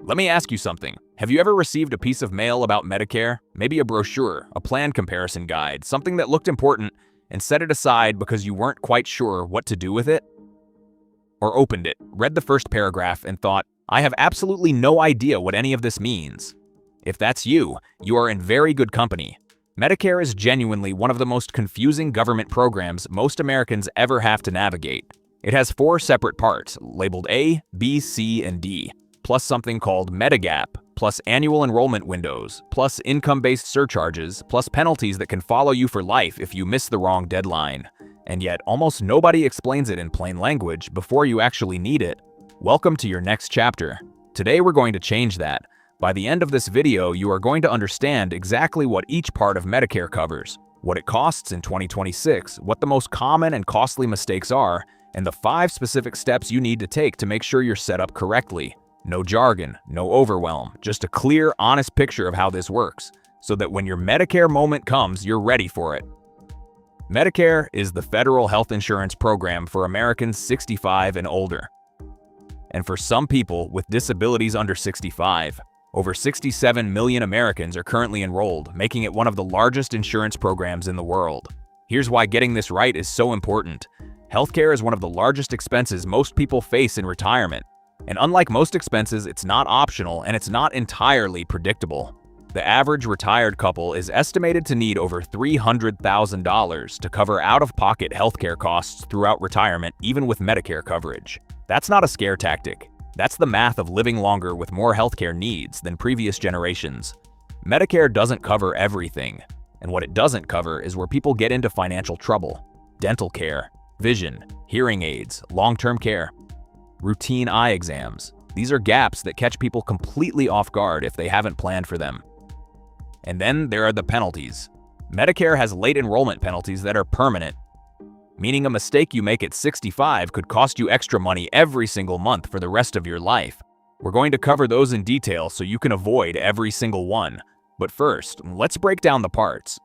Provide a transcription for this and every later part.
Let me ask you something. Have you ever received a piece of mail about Medicare? Maybe a brochure, a plan comparison guide, something that looked important and set it aside because you weren't quite sure what to do with it? Or opened it, read the first paragraph, and thought, I have absolutely no idea what any of this means. If that's you, you are in very good company. Medicare is genuinely one of the most confusing government programs most Americans ever have to navigate. It has 4 separate parts, labeled A, B, C, and D, plus something called Medigap, plus annual enrollment windows, plus income-based surcharges, plus penalties that can follow you for life if you miss the wrong deadline. And yet, almost nobody explains it in plain language before you actually need it. Welcome to your next chapter. Today we're going to change that. By the end of this video, you are going to understand exactly what each part of Medicare covers, what it costs in 2026, what the most common and costly mistakes are, and the 5 specific steps you need to take to make sure you're set up correctly. No jargon, no overwhelm, just a clear, honest picture of how this works, so that when your Medicare moment comes, you're ready for it. Medicare is the federal health insurance program for Americans 65 and older. And for some people with disabilities under 65, over 67 million Americans are currently enrolled, making it one of the largest insurance programs in the world. Here's why getting this right is so important. Healthcare is one of the largest expenses most people face in retirement. And unlike most expenses, it's not optional and it's not entirely predictable. The average retired couple is estimated to need over $300,000 to cover out-of-pocket healthcare costs throughout retirement, even with Medicare coverage. That's not a scare tactic. That's the math of living longer with more healthcare needs than previous generations. Medicare doesn't cover everything, and what it doesn't cover is where people get into financial trouble: dental care, vision, hearing aids, long-term care, routine eye exams. These are gaps that catch people completely off guard if they haven't planned for them. And then there are the penalties. Medicare has late enrollment penalties that are permanent, meaning a mistake you make at 65 could cost you extra money every single month for the rest of your life. We're going to cover those in detail so you can avoid every single one. But first, let's break down the parts.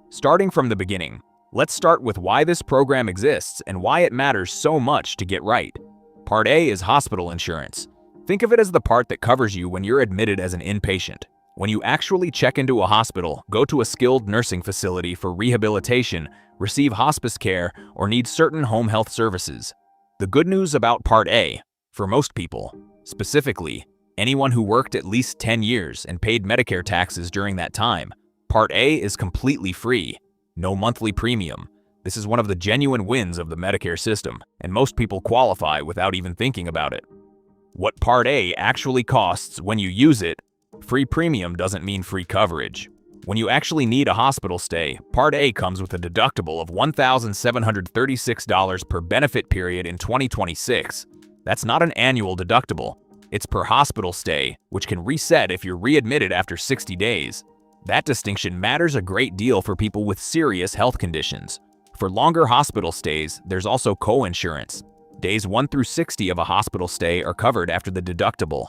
Starting from the beginning, let's start with why this program exists and why it matters so much to get right. Part A is hospital insurance. Think of it as the part that covers you when you're admitted as an inpatient. When you actually check into a hospital, go to a skilled nursing facility for rehabilitation, receive hospice care, or need certain home health services. The good news about Part A, for most people, specifically anyone who worked at least 10 years and paid Medicare taxes during that time, Part A is completely free. No monthly premium. This is one of the genuine wins of the Medicare system, and most people qualify without even thinking about it. What Part A actually costs when you use it: free premium doesn't mean free coverage. When you actually need a hospital stay, Part A comes with a deductible of $1,736 per benefit period in 2026. That's not an annual deductible. It's per hospital stay, which can reset if you're readmitted after 60 days. That distinction matters a great deal for people with serious health conditions. For longer hospital stays, there's also co-insurance. Days 1 through 60 of a hospital stay are covered after the deductible.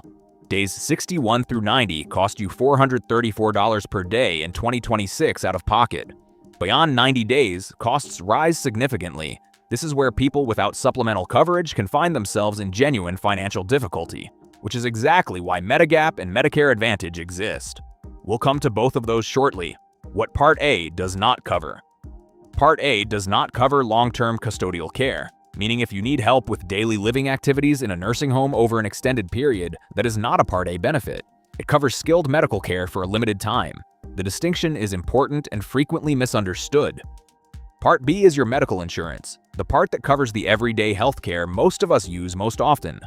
Days 61 through 90 cost you $434 per day in 2026 out of pocket. Beyond 90 days, costs rise significantly. This is where people without supplemental coverage can find themselves in genuine financial difficulty, which is exactly why Medigap and Medicare Advantage exist. We'll come to both of those shortly. What Part A does not cover. Part A does not cover long-term custodial care, meaning if you need help with daily living activities in a nursing home over an extended period, that is not a Part A benefit. It covers skilled medical care for a limited time. The distinction is important and frequently misunderstood. Part B is your medical insurance, the part that covers the everyday health care most of us use most often.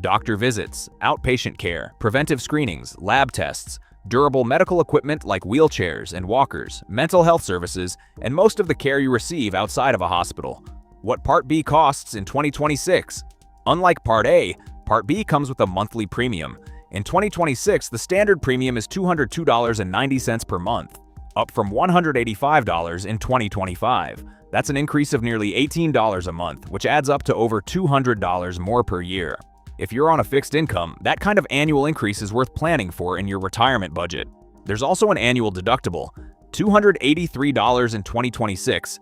Doctor visits, outpatient care, preventive screenings, lab tests, durable medical equipment like wheelchairs and walkers, mental health services, and most of the care you receive outside of a hospital. What Part B costs in 2026. Unlike Part A, Part B comes with a monthly premium. In 2026, the standard premium is $202.90 per month, up from $185 in 2025. That's an increase of nearly $18 a month, which adds up to over $200 more per year. If you're on a fixed income, that kind of annual increase is worth planning for in your retirement budget. There's also an annual deductible, $283 in 2026,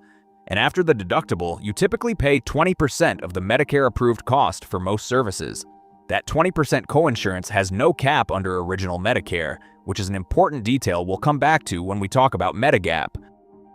and after the deductible, you typically pay 20% of the Medicare-approved cost for most services. That 20% coinsurance has no cap under Original Medicare, which is an important detail we'll come back to when we talk about Medigap.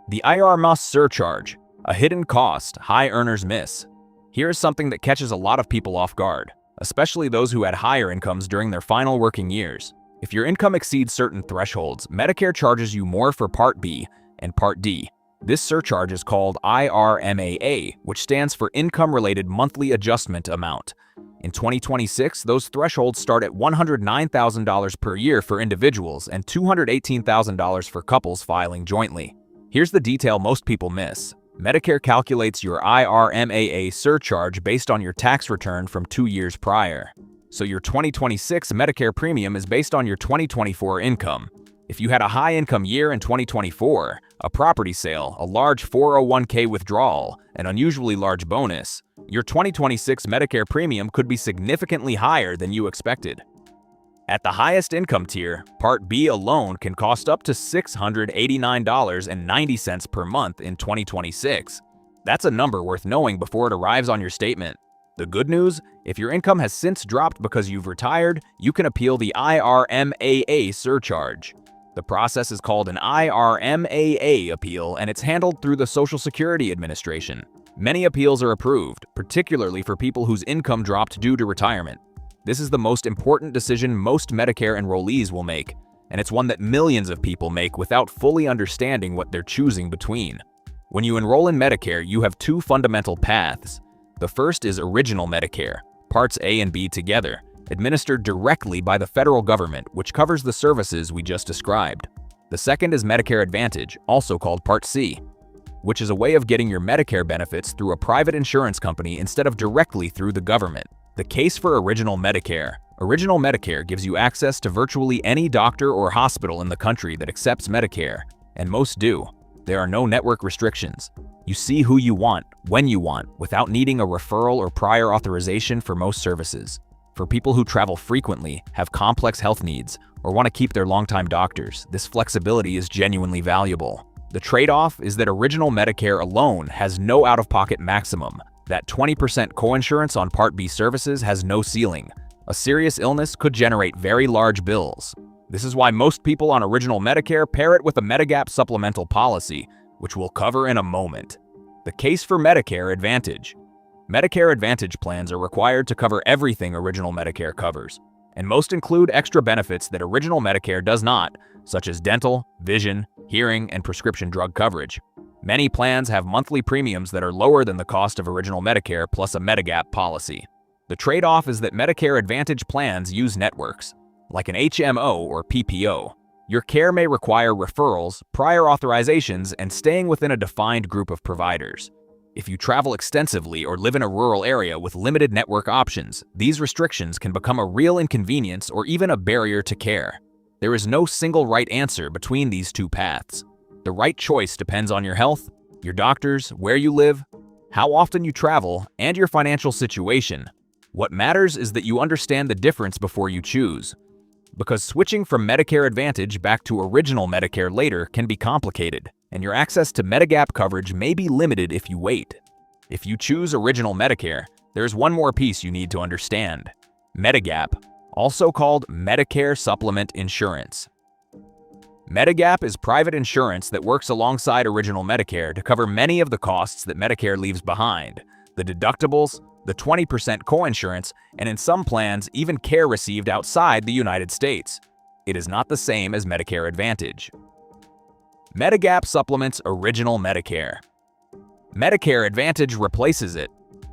The IRMAS surcharge, a hidden cost high earners miss. Here's something that catches a lot of people off guard, especially those who had higher incomes during their final working years. If your income exceeds certain thresholds, Medicare charges you more for Part B and Part D. This surcharge is called IRMAA, which stands for Income-Related Monthly Adjustment Amount. In 2026, those thresholds start at $109,000 per year for individuals and $218,000 for couples filing jointly. Here's the detail most people miss. Medicare calculates your IRMAA surcharge based on your tax return from 2 years prior. So your 2026 Medicare premium is based on your 2024 income. If you had a high-income year in 2024, a property sale, a large 401k withdrawal, an unusually large bonus, your 2026 Medicare premium could be significantly higher than you expected. At the highest income tier, Part B alone can cost up to $689.90 per month in 2026. That's a number worth knowing before it arrives on your statement. The good news, if your income has since dropped because you've retired, you can appeal the IRMAA surcharge. The process is called an IRMAA appeal, and it's handled through the Social Security Administration. Many appeals are approved, particularly for people whose income dropped due to retirement. This is the most important decision most Medicare enrollees will make, and it's one that millions of people make without fully understanding what they're choosing between. When you enroll in Medicare, you have two fundamental paths. The first is Original Medicare, Parts A and B together, administered directly by the federal government, which covers the services we just described. The second is Medicare Advantage, also called Part C, which is a way of getting your Medicare benefits through a private insurance company instead of directly through the government. The case for Original Medicare. Original Medicare gives you access to virtually any doctor or hospital in the country that accepts Medicare, and most do. There are no network restrictions. You see who you want, when you want, without needing a referral or prior authorization for most services. For people who travel frequently, have complex health needs, or want to keep their longtime doctors, this flexibility is genuinely valuable. The trade-off is that Original Medicare alone has no out-of-pocket maximum. That 20% coinsurance on Part B services has no ceiling. A serious illness could generate very large bills. This is why most people on Original Medicare pair it with a Medigap supplemental policy, which we'll cover in a moment. The case for Medicare Advantage. Medicare Advantage plans are required to cover everything Original Medicare covers, and most include extra benefits that Original Medicare does not, such as dental, vision, hearing, and prescription drug coverage. Many plans have monthly premiums that are lower than the cost of Original Medicare plus a Medigap policy. The trade-off is that Medicare Advantage plans use networks, like an HMO or PPO. Your care may require referrals, prior authorizations, and staying within a defined group of providers. If you travel extensively or live in a rural area with limited network options, these restrictions can become a real inconvenience or even a barrier to care. There is no single right answer between these two paths. The right choice depends on your health, your doctors, where you live, how often you travel, and your financial situation. What matters is that you understand the difference before you choose. Because switching from Medicare Advantage back to Original Medicare later can be complicated, and your access to Medigap coverage may be limited if you wait. If you choose Original Medicare, there's one more piece you need to understand. Medigap, also called Medicare Supplement Insurance. Medigap is private insurance that works alongside Original Medicare to cover many of the costs that Medicare leaves behind: the deductibles, the 20% coinsurance, and in some plans, even care received outside the United States. It is not the same as Medicare Advantage. Medigap supplements Original Medicare. Medicare Advantage replaces it.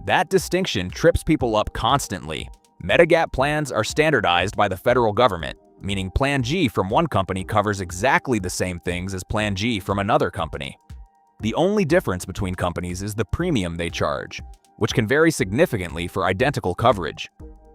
That distinction trips people up constantly. Medigap plans are standardized by the federal government, meaning Plan G from one company covers exactly the same things as Plan G from another company. The only difference between companies is the premium they charge, which can vary significantly for identical coverage.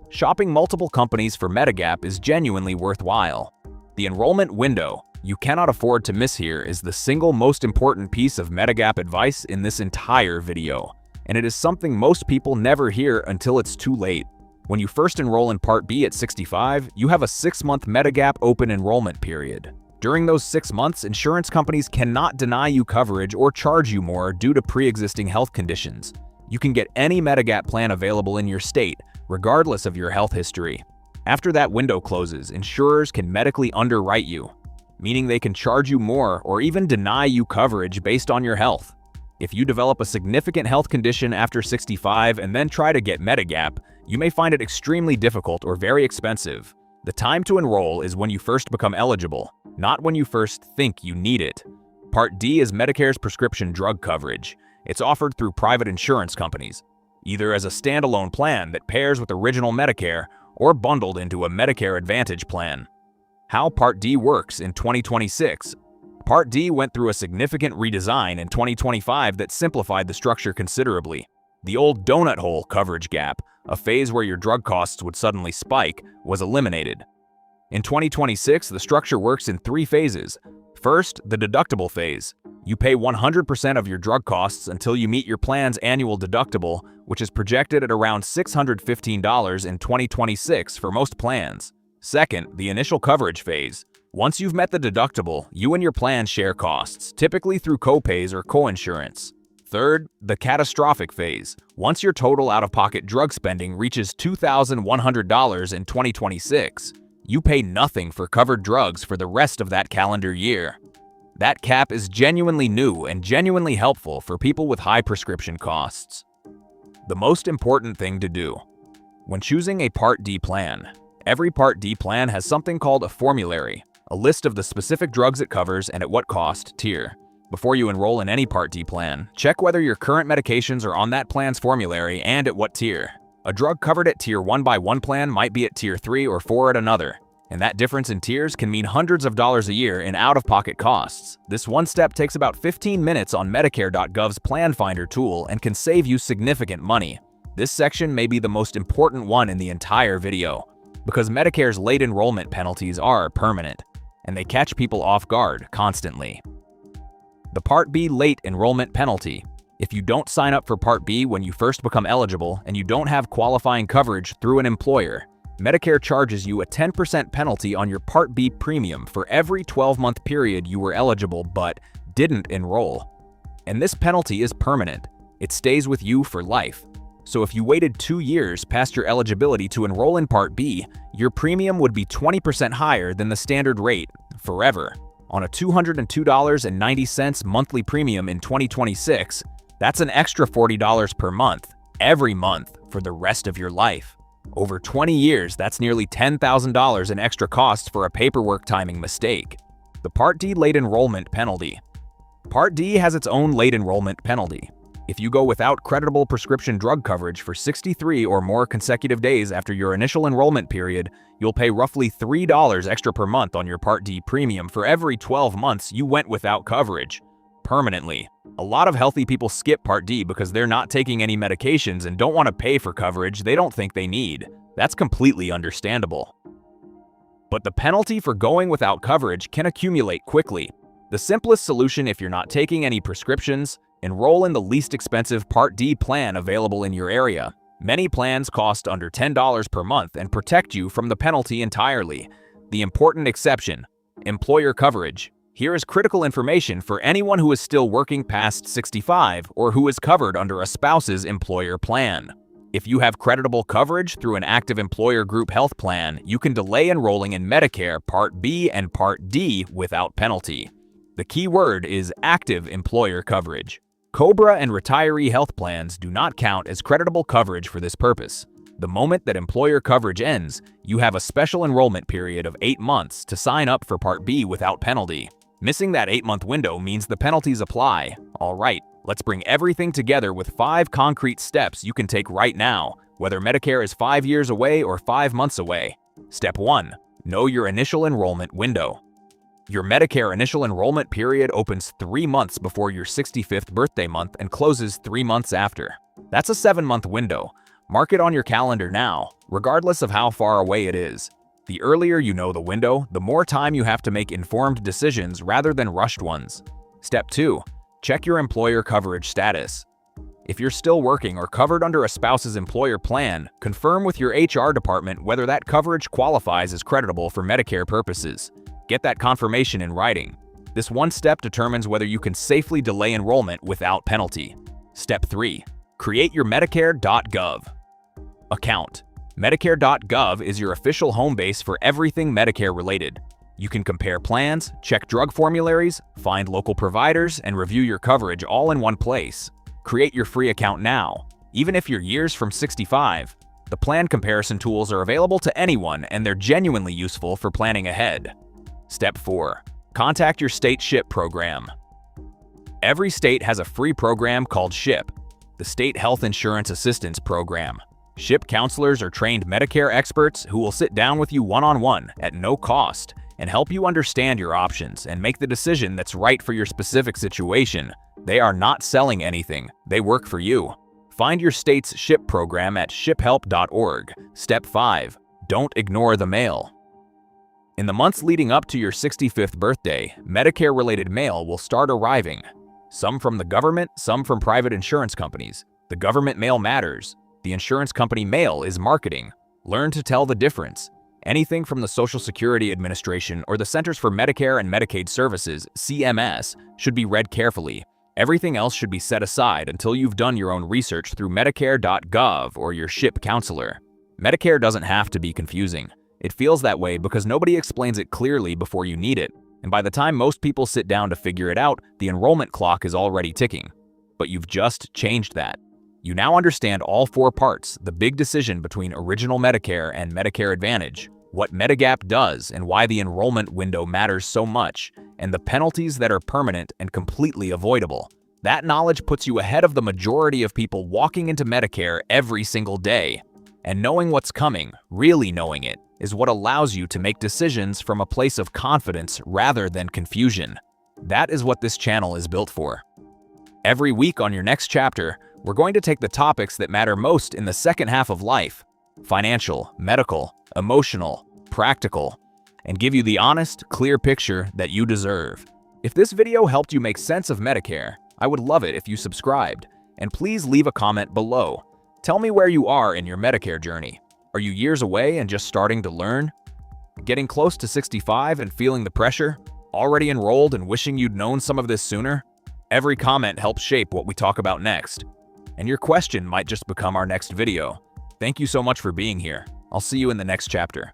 Shopping multiple companies for Medigap is genuinely worthwhile. The enrollment window you cannot afford to miss here is the single most important piece of Medigap advice in this entire video, and it is something most people never hear until it's too late. When you first enroll in Part B at 65, you have a 6-month Medigap open enrollment period. During those 6 months, insurance companies cannot deny you coverage or charge you more due to pre-existing health conditions. You can get any Medigap plan available in your state, regardless of your health history. After that window closes, insurers can medically underwrite you, meaning they can charge you more or even deny you coverage based on your health. If you develop a significant health condition after 65 and then try to get Medigap, you may find it extremely difficult or very expensive. The time to enroll is when you first become eligible, not when you first think you need it. Part D is Medicare's prescription drug coverage. It's offered through private insurance companies, either as a standalone plan that pairs with original Medicare or bundled into a Medicare Advantage plan. How Part D works in 2026. Part D went through a significant redesign in 2025 that simplified the structure considerably. The old donut hole coverage gap, a phase where your drug costs would suddenly spike, was eliminated. In 2026, the structure works in 3 phases. First, the deductible phase. You pay 100% of your drug costs until you meet your plan's annual deductible, which is projected at around $615 in 2026 for most plans. Second, the initial coverage phase. Once you've met the deductible, you and your plan share costs, typically through copays or coinsurance. Third, the catastrophic phase. Once your total out-of-pocket drug spending reaches $2,100 in 2026, you pay nothing for covered drugs for the rest of that calendar year. That cap is genuinely new and genuinely helpful for people with high prescription costs. The most important thing to do. When choosing a Part D plan, every Part D plan has something called a formulary, a list of the specific drugs it covers and at what cost tier. Before you enroll in any Part D plan, check whether your current medications are on that plan's formulary and at what tier. A drug covered at Tier 1 by one plan might be at Tier 3 or 4 at another, and that difference in tiers can mean hundreds of dollars a year in out-of-pocket costs. This one step takes about 15 minutes on Medicare.gov's Plan Finder tool and can save you significant money. This section may be the most important one in the entire video, because Medicare's late enrollment penalties are permanent, and they catch people off guard constantly. The Part B late enrollment penalty. If you don't sign up for Part B when you first become eligible and you don't have qualifying coverage through an employer, Medicare charges you a 10% penalty on your Part B premium for every 12-month period you were eligible but didn't enroll. And this penalty is permanent. It stays with you for life. So if you waited 2 years past your eligibility to enroll in Part B, your premium would be 20% higher than the standard rate forever. On a $202.90 monthly premium in 2026, that's an extra $40 per month, every month, for the rest of your life. Over 20 years, that's nearly $10,000 in extra costs for a paperwork timing mistake. The Part D late enrollment penalty. Part D has its own late enrollment penalty. If you go without creditable prescription drug coverage for 63 or more consecutive days after your initial enrollment period, you'll pay roughly $3 extra per month on your Part D premium for every 12 months you went without coverage, permanently. A lot of healthy people skip Part D because they're not taking any medications and don't want to pay for coverage they don't think they need. That's completely understandable. But the penalty for going without coverage can accumulate quickly. The simplest solution if you're not taking any prescriptions, enroll in the least expensive Part D plan available in your area. Many plans cost under $10 per month and protect you from the penalty entirely. The important exception, employer coverage. Here is critical information for anyone who is still working past 65 or who is covered under a spouse's employer plan. If you have creditable coverage through an active employer group health plan, you can delay enrolling in Medicare Part B and Part D without penalty. The key word is active employer coverage. COBRA and retiree health plans do not count as creditable coverage for this purpose. The moment that employer coverage ends, you have a special enrollment period of 8 months to sign up for Part B without penalty. Missing that 8-month window means the penalties apply. All right, let's bring everything together with 5 concrete steps you can take right now, whether Medicare is 5 years away or 5 months away. Step 1. Know your initial enrollment window. Your Medicare initial enrollment period opens 3 months before your 65th birthday month and closes 3 months after. That's a 7-month window. Mark it on your calendar now, regardless of how far away it is. The earlier you know the window, the more time you have to make informed decisions rather than rushed ones. Step 2. Check your employer coverage status. If you're still working or covered under a spouse's employer plan, confirm with your HR department whether that coverage qualifies as creditable for Medicare purposes. Get that confirmation in writing. This one step determines whether you can safely delay enrollment without penalty. Step 3. Create your Medicare.gov account. Medicare.gov is your official home base for everything Medicare related. You can compare plans, check drug formularies, find local providers, and review your coverage all in one place. Create your free account now. Even if you're years from 65, the plan comparison tools are available to anyone and they're genuinely useful for planning ahead. Step 4. Contact your state SHIP program. Every state has a free program called SHIP, the State Health Insurance Assistance Program. SHIP counselors are trained Medicare experts who will sit down with you one-on-one at no cost and help you understand your options and make the decision that's right for your specific situation. They are not selling anything, they work for you. Find your state's SHIP program at shiphelp.org. Step 5. Don't ignore the mail. In the months leading up to your 65th birthday, Medicare-related mail will start arriving. Some from the government, some from private insurance companies. The government mail matters. The insurance company mail is marketing. Learn to tell the difference. Anything from the Social Security Administration or the Centers for Medicare and Medicaid Services, CMS, should be read carefully. Everything else should be set aside until you've done your own research through Medicare.gov or your SHIP counselor. Medicare doesn't have to be confusing. It feels that way because nobody explains it clearly before you need it, and by the time most people sit down to figure it out, the enrollment clock is already ticking. But you've just changed that. You now understand all 4 parts, the big decision between Original Medicare and Medicare Advantage, what Medigap does and why the enrollment window matters so much, and the penalties that are permanent and completely avoidable. That knowledge puts you ahead of the majority of people walking into Medicare every single day. And knowing what's coming, really knowing it, is what allows you to make decisions from a place of confidence rather than confusion. That is what this channel is built for. Every week on your next chapter, we're going to take the topics that matter most in the second half of life, financial, medical, emotional, practical, and give you the honest, clear picture that you deserve. If this video helped you make sense of Medicare, I would love it if you subscribed, and please leave a comment below. Tell me where you are in your Medicare journey. Are you years away and just starting to learn? Getting close to 65 and feeling the pressure? Already enrolled and wishing you'd known some of this sooner? Every comment helps shape what we talk about next. And your question might just become our next video. Thank you so much for being here. I'll see you in the next chapter.